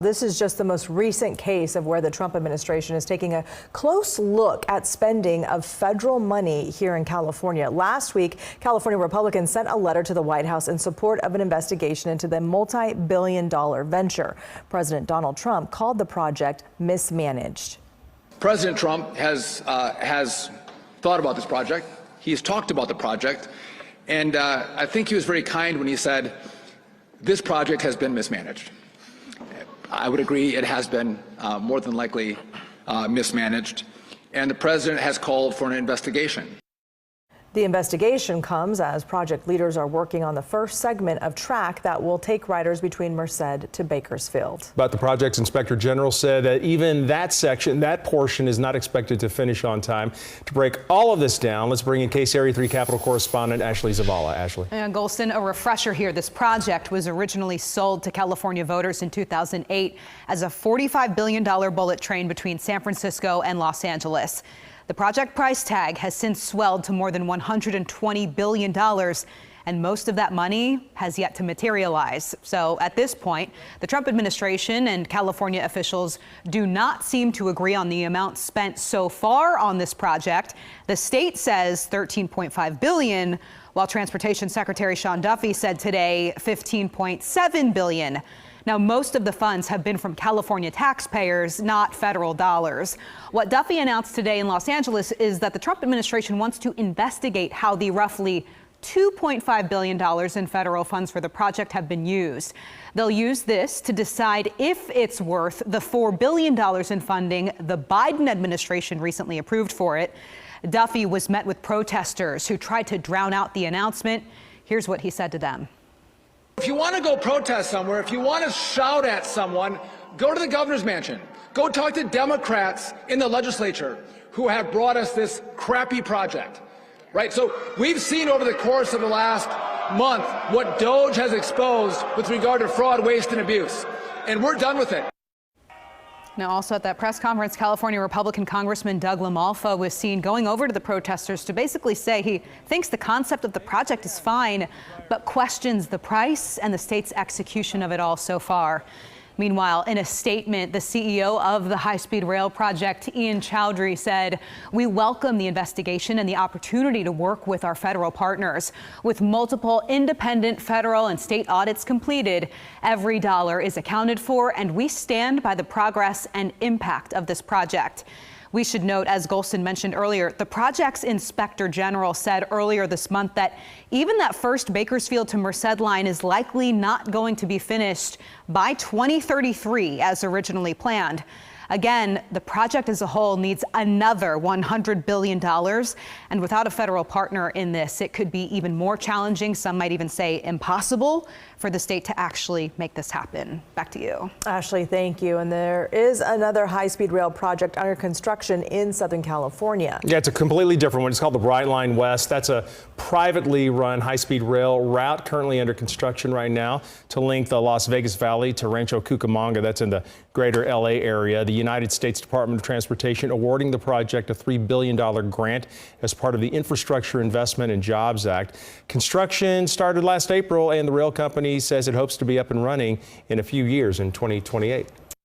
This is just the most recent case of where the Trump administration is taking a close look at spending of federal money here in California. Last week, California Republicans sent a letter to the White House in support of an investigation into the multi-billion-dollar venture. President Donald Trump called the project mismanaged. President Trump has thought about this project. He's talked about the project. And I think he was very kind when he said, this project has been mismanaged. I would agree it has been more than likely mismanaged, and the president has called for an investigation. The investigation comes as project leaders are working on the first segment of track that will take riders between Merced to Bakersfield. But the project's inspector general said that even that section, that portion is not expected to finish on time. To break all of this down, let's bring in Case Area 3 Capitol correspondent Ashley Zavala. Ashley. And Golston, a refresher here. This project was originally sold to California voters in 2008 as a $45 billion bullet train between San Francisco and Los Angeles. The project price tag has since swelled to more than $120 billion, and most of that money has yet to materialize. So at this point, the Trump administration and California officials do not seem to agree on the amount spent so far on this project. The state says $13.5 billion, while Transportation Secretary Sean Duffy said today $15.7 billion. Now, most of the funds have been from California taxpayers, not federal dollars. What Duffy announced today in Los Angeles is that the Trump administration wants to investigate how the roughly $2.5 billion in federal funds for the project have been used. They'll use this to decide if it's worth the $4 billion in funding the Biden administration recently approved for it. Duffy was met with protesters who tried to drown out the announcement. Here's what he said to them. If you want to go protest somewhere, if you want to shout at someone, go to the governor's mansion. Go talk to Democrats in the legislature who have brought us this crappy project, right? So we've seen over the course of the last month what DOJ has exposed with regard to fraud, waste, and abuse, and we're done with it. Now, also at that press conference, California Republican Congressman Doug LaMalfa was seen going over to the protesters to basically say he thinks the concept of the project is fine, but questions the price and the state's execution of it all so far. Meanwhile, in a statement, the CEO of the high-speed rail project, Ian Chowdhury, said, "We welcome the investigation and the opportunity to work with our federal partners. With multiple independent federal and state audits completed, every dollar is accounted for, and we stand by the progress and impact of this project." We should note, as Golston mentioned earlier, the project's inspector general said earlier this month that even that first Bakersfield to Merced line is likely not going to be finished by 2033 as originally planned. Again, the project as a whole needs another $100 billion. And without a federal partner in this, it could be even more challenging. Some might even say impossible for the state to actually make this happen. Back to you. Ashley, thank you. And there is another high-speed rail project under construction in Southern California. Yeah, it's a completely different one. It's called the Brightline West. That's a privately run high-speed rail route currently under construction right now to link the Las Vegas Valley to Rancho Cucamonga. That's in the greater LA area. The United States Department of Transportation awarding the project a $3 billion grant as part of the Infrastructure Investment and Jobs Act. Construction started last April, and the rail company says it hopes to be up and running in a few years in 2028.